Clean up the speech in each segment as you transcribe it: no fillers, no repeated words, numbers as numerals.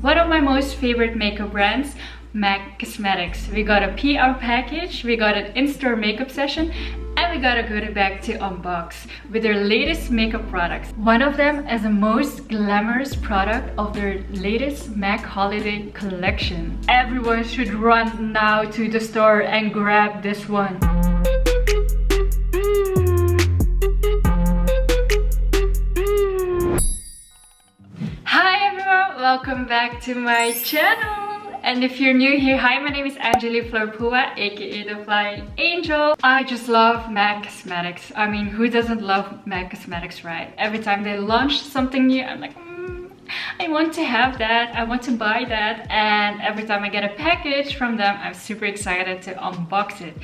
one of my most favorite makeup brands, MAC Cosmetics. We got a PR package, we got an in-store makeup session, and we got a goodie bag to unbox with their latest makeup products. One of them is the most glamorous product of their latest MAC holiday collection. Everyone should run now to the store and grab this one. Hi everyone, welcome back to my channel. And if you're new here, hi, my name is Angeli Florpua, aka the Flying Angel. I just love MAC Cosmetics. I mean, who doesn't love MAC Cosmetics, right? Every time they launch something new, I'm like, I want to have that, I want to buy that. And every time I get a package from them, I'm super excited to unbox it.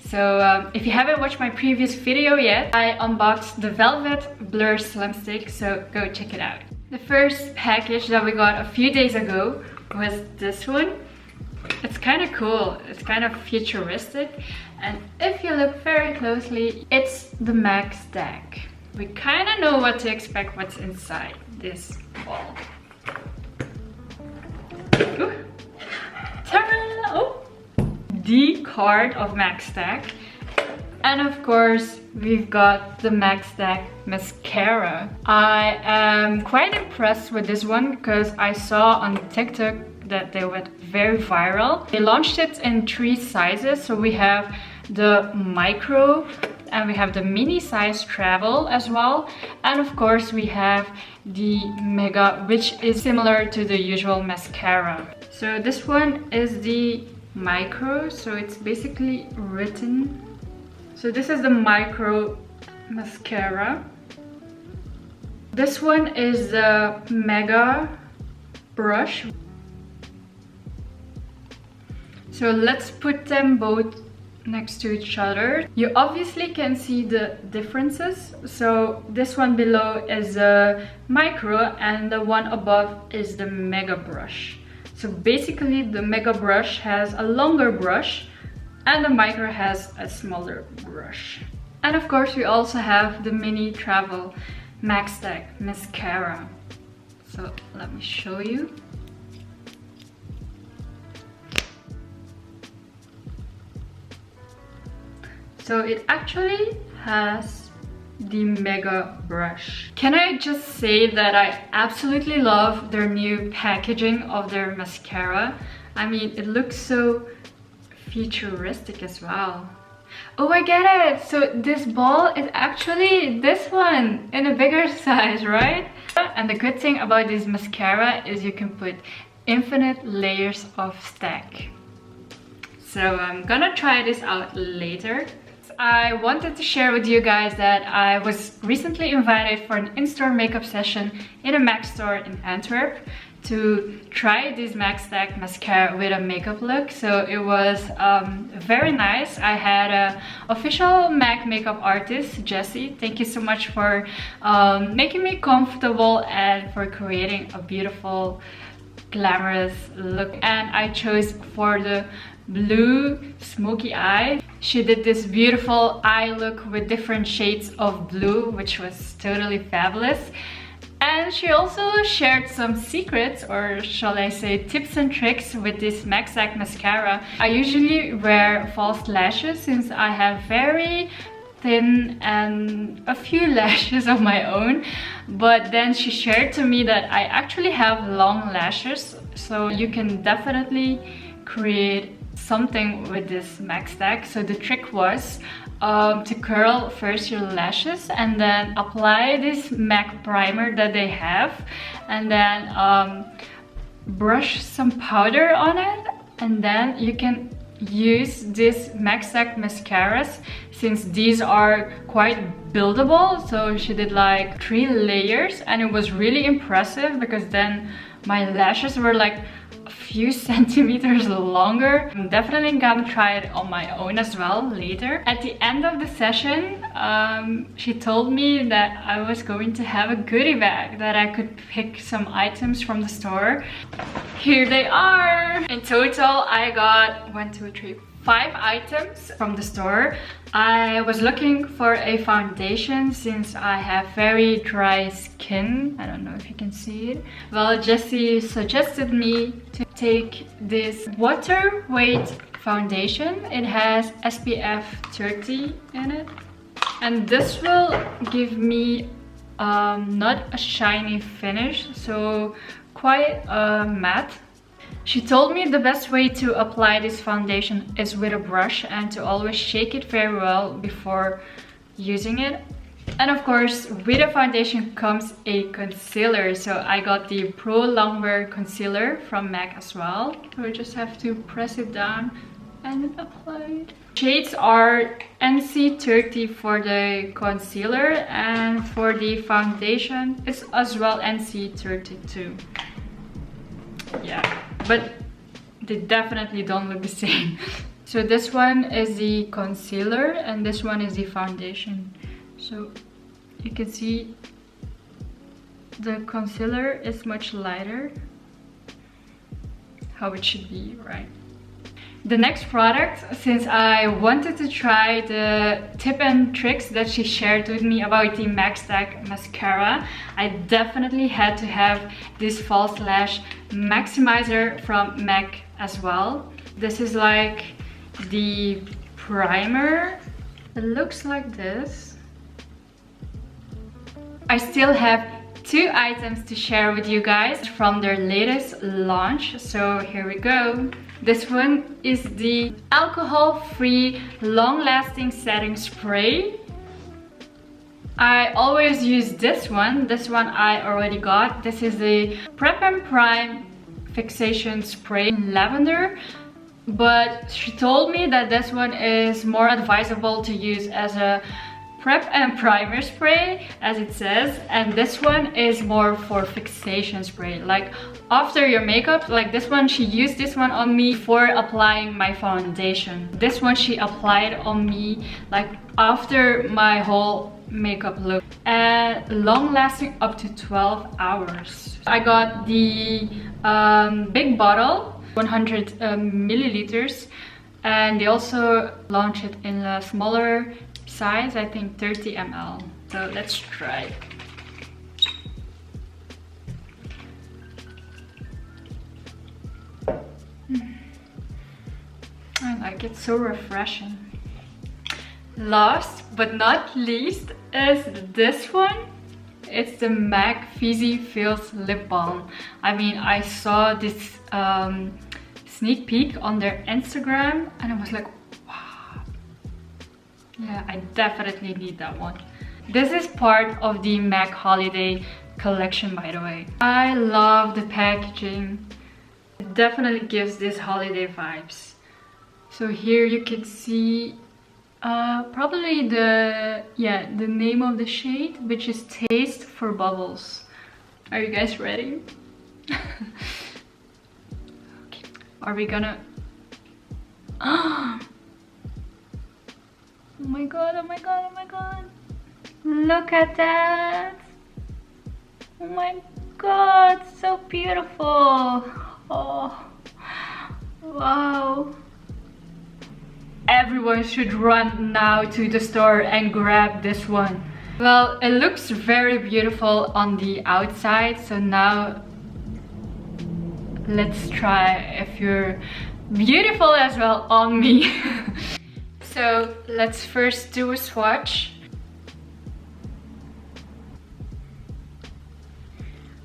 So if you haven't watched my previous video yet, I unboxed the Velvet Blur Slim Stick, so go check it out. The first package that we got a few days ago was this one. It's kind of cool, it's kind of futuristic, and if you look very closely, it's the MAC STACK. We kind of know what to expect, what's inside this ball. Ooh. Ta-da! Oh. The card of MAC STACK. And of course, we've got the MAC STACK mascara. I am quite impressed with this one because I saw on TikTok that they went very viral. They launched it in 3 sizes. So we have the micro and we have the mini size travel as well. And of course, we have the mega, which is similar to the usual mascara. So this one is the micro. So it's basically written. So this is the micro mascara. This one is the mega brush. So let's put them both next to each other. You obviously can see the differences. So this one below is a micro and the one above is the mega brush. So basically the mega brush has a longer brush and the micro has a smaller brush. And of course we also have the mini travel MAC STACK mascara. So let me show you. So it actually has the mega brush. Can I just say that I absolutely love their new packaging of their mascara. I mean, it looks so futuristic as well. Oh, I get it. So this ball is actually this one in a bigger size, right? And the good thing about this mascara is you can put infinite layers of stack. So I'm gonna try this out later. I wanted to share with you guys that I was recently invited for an in-store makeup session in a MAC store in Antwerp to try this MAC STACK mascara with a makeup look. So it was very nice. I had an official MAC makeup artist, Jessie. Thank you so much for making me comfortable and for creating a beautiful, glamorous look. And I chose for the blue smoky eye. She did this beautiful eye look with different shades of blue, which was totally fabulous. And she also shared some secrets, or shall I say tips and tricks with this MAC STACK mascara. I usually wear false lashes since I have very thin and a few lashes of my own. But then she shared to me that I actually have long lashes. So you can definitely create something with this MAC STACK. So the trick was to curl first your lashes and then apply this MAC primer that they have, and then brush some powder on it, and then you can use this MAC STACK mascaras since these are quite buildable. So she did like 3 layers and it was really impressive because then my lashes were like a few centimeters longer. I'm definitely gonna try it on my own as well later. At the end of the session, she told me that I was going to have a goodie bag, that I could pick some items from the store. Here they are! In total, I got 1, 2, 3, 5 items from the store. I was looking for a foundation since I have very dry skin. I don't know if you can see it. Well, Jessie suggested me to take this WATERWEIGHT foundation. It has SPF 30 in it. And this will give me not a shiny finish, so quite matte. She told me the best way to apply this foundation is with a brush and to always shake it very well before using it. And of course, with the foundation comes a concealer. So I got the Pro Longwear concealer from MAC as well. So I just have to press it down and apply it. Shades are NC30 for the concealer, and for the foundation it's as well NC32. Yeah, but they definitely don't look the same. So this one is the concealer and this one is the foundation. So you can see the concealer is much lighter, how it should be, right? The next product, since I wanted to try the tip and tricks that she shared with me about the MACStack mascara, I definitely had to have this false lash maximizer from MAC as well. This is like the primer. It looks like this. I still have 2 items to share with you guys from their latest launch, so here we go. This one is the alcohol-free long-lasting setting spray. I always use this one. This one I already got. This is the Prep and Prime Fixation Spray in Lavender. But she told me that this one is more advisable to use as a prep and primer spray, as it says, and this one is more for fixation spray, like after your makeup. Like this one, she used this one on me for applying my foundation. This one she applied on me like after my whole makeup look, and long lasting up to 12 hours. I got the big bottle, 100 milliliters, and they also launched it in a smaller size, I think 30 ml. So let's try. I like it, so refreshing. Last but not least is this one. It's the MAC Fizzy Feels Lip Balm. I mean, I saw this sneak peek on their Instagram and I was like, yeah, I definitely need that one. This is part of the MAC Holiday collection, by the way. I love the packaging. It definitely gives this holiday vibes. So here you can see probably the name of the shade, which is Taste for Bubbles. Are you guys ready? Okay. Are we gonna... Oh my god, oh my god, oh my god. Look at that. Oh my god, so beautiful. Oh, wow. Everyone should run now to the store and grab this one. Well, it looks very beautiful on the outside, so now let's try if you're beautiful as well on me. So let's first do a swatch.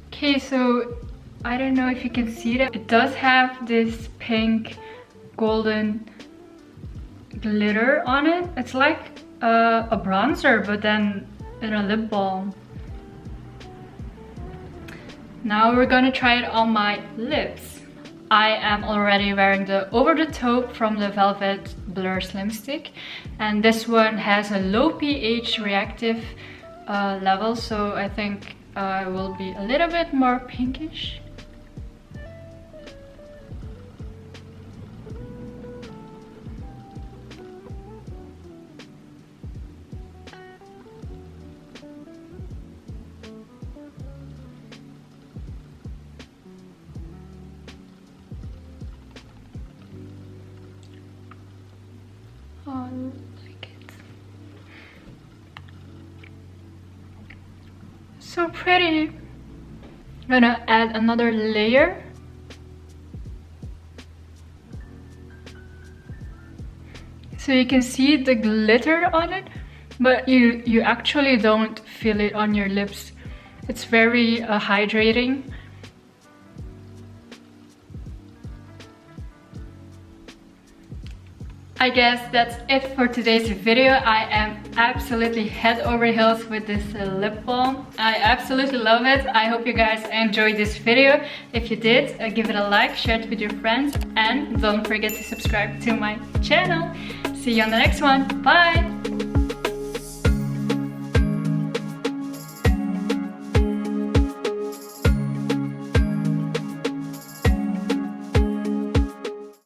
Okay, so I don't know if you can see that. It does have this pink golden glitter on it. It's like a bronzer, but then in a lip balm. Now we're gonna try it on my lips. I am already wearing the Over the Taupe from the Velvet Blur Slim Stick, and this one has a low pH reactive level, so I think it will be a little bit more pinkish. Oh, look it. So pretty. I'm gonna add another layer. So you can see the glitter on it, but you actually don't feel it on your lips. It's very hydrating. I guess that's it for today's video. I am absolutely head over heels with this lip balm. I absolutely love it. I hope you guys enjoyed this video. If you did, give it a like, share it with your friends, and don't forget to subscribe to my channel. See you on the next one. Bye!